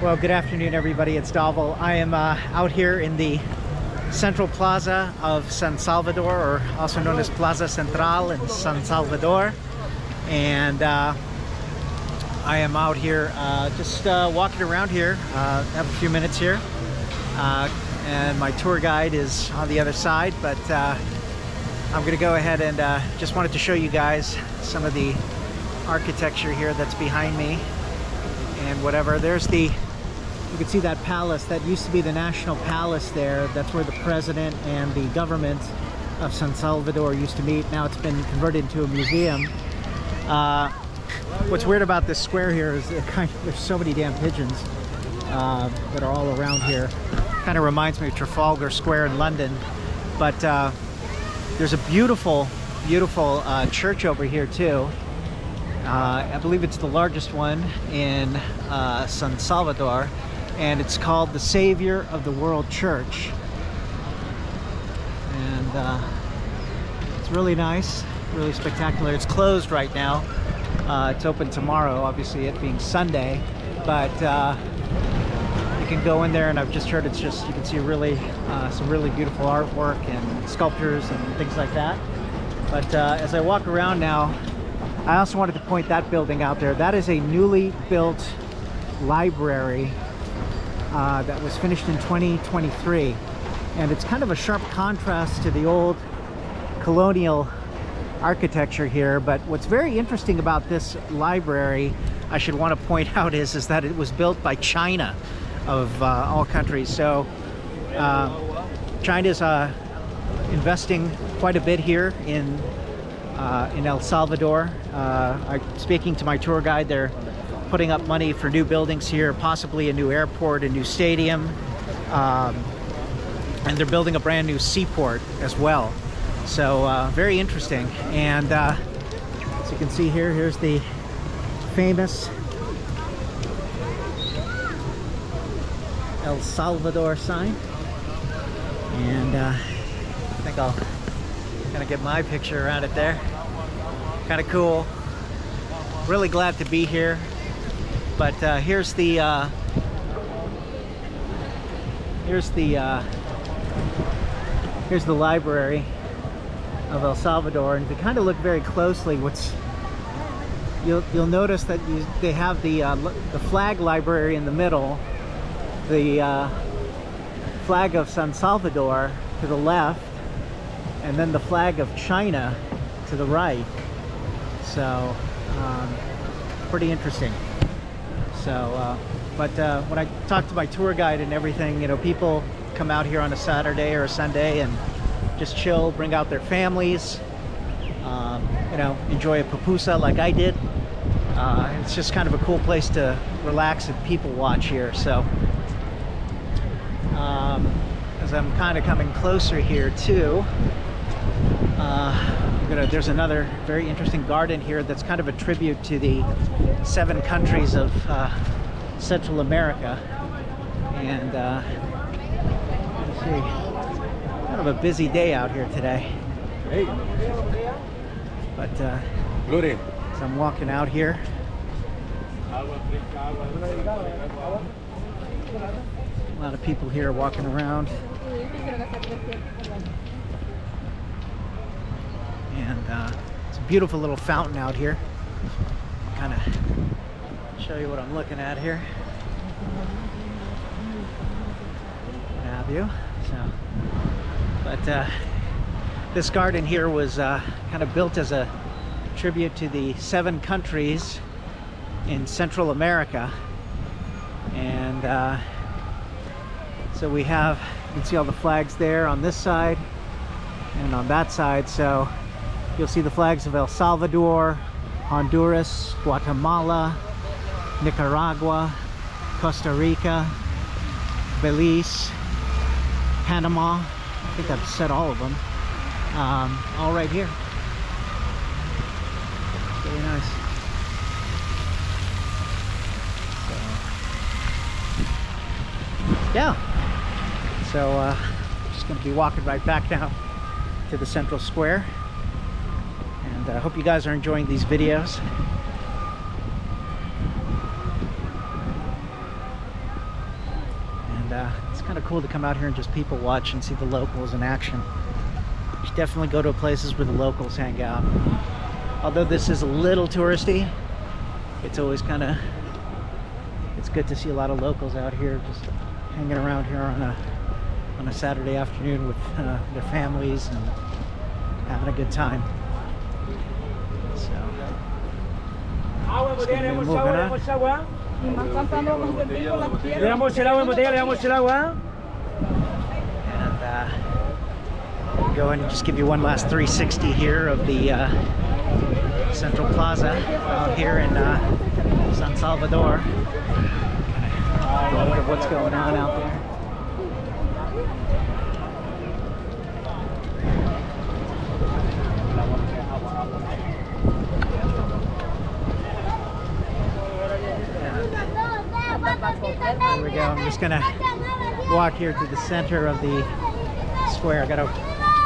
Well, good afternoon, everybody. It's Dhaval. I am out here in the Central Plaza of San Salvador, or also known as Plaza Central in San Salvador. And I am out here just walking around here, have a few minutes here. And my tour guide is on the other side, but I'm going to go ahead and just wanted to show you guys some of the architecture here that's behind me and whatever. There's the, you can see that palace that used to be the National Palace there. That's where the president and the government of San Salvador used to meet. Now it's been converted into a museum. What's weird about this square here is there's so many damn pigeons that are all around here. Kind of reminds me of Trafalgar Square in London. But there's a beautiful, beautiful church over here too. I believe it's the largest one in San Salvador, and it's called the Savior of the World Church. And it's really nice, really spectacular. It's closed right now. It's open tomorrow, obviously it being Sunday, but you can go in there, and I've just heard it's just, you can see really some really beautiful artwork and sculptures and things like that. But as I walk around now, I also wanted to point that building out there. That is a newly built library that was finished in 2023. And it's kind of a sharp contrast to the old colonial architecture here. But what's very interesting about this library, I should want to point out, is that it was built by China of all countries. So China's investing quite a bit here in El Salvador. Speaking to my tour guide, they're putting up money for new buildings here, possibly a new airport, a new stadium, and they're building a brand new seaport as well. So very interesting. And as you can see here, here's the famous El Salvador sign. And I think I'll kind of get my picture around it there. Kind of cool. Really glad to be here. But here's the library of El Salvador, and if you kind of look very closely, you'll notice that they have the flag library in the middle, the flag of San Salvador to the left, and then the flag of China to the right. So pretty interesting. So but when I talk to my tour guide and everything, you know, people come out here on a Saturday or a Sunday and just chill, bring out their families, you know, enjoy a pupusa like I did. It's just kind of a cool place to relax and people watch here. So as I'm kind of coming closer here too, there's another very interesting garden here that's kind of a tribute to the 7 countries of Central America. And let's see, kind of a busy day out here today. Hey. But so I'm walking out here. A lot of people here walking around. And it's a beautiful little fountain out here. Kind of show you what I'm looking at here. What have you? So, but this garden here was kind of built as a tribute to the 7 countries in Central America. And so we have, you can see all the flags there on this side and on that side. So you'll see the flags of El Salvador, Honduras, Guatemala, Nicaragua, Costa Rica, Belize, Panama. I think I've said all of them. All right here. Very nice. So, yeah. So just going to be walking right back now to the Central Square. And I hope you guys are enjoying these videos. and it's kind of cool to come out here and just people watch and see the locals in action. You should definitely go to places where the locals hang out. Although this is a little touristy, it's always kind of, it's good to see a lot of locals out here just hanging around here on a Saturday afternoon with their families and having a good time. So, just gonna be moving on. And go in and just give you one last 360 here of the Central Plaza out here in San Salvador. Look at what's going on out there. There we go. I'm just gonna walk here to the center of the square. I gotta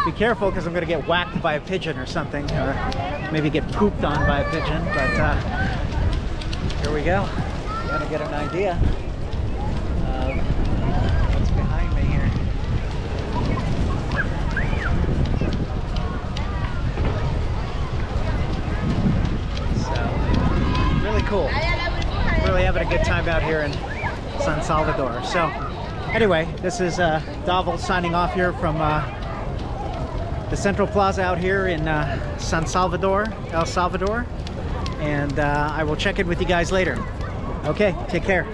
be careful because I'm gonna get whacked by a pigeon or something, or maybe get pooped on by a pigeon. But here we go. Gotta get an idea of what's behind me here. So really cool. Really having a good time out here in San Salvador. So anyway, this is Dhaval signing off here from the Central Plaza out here in San Salvador, El Salvador, and I will check in with you guys later. Okay, take care.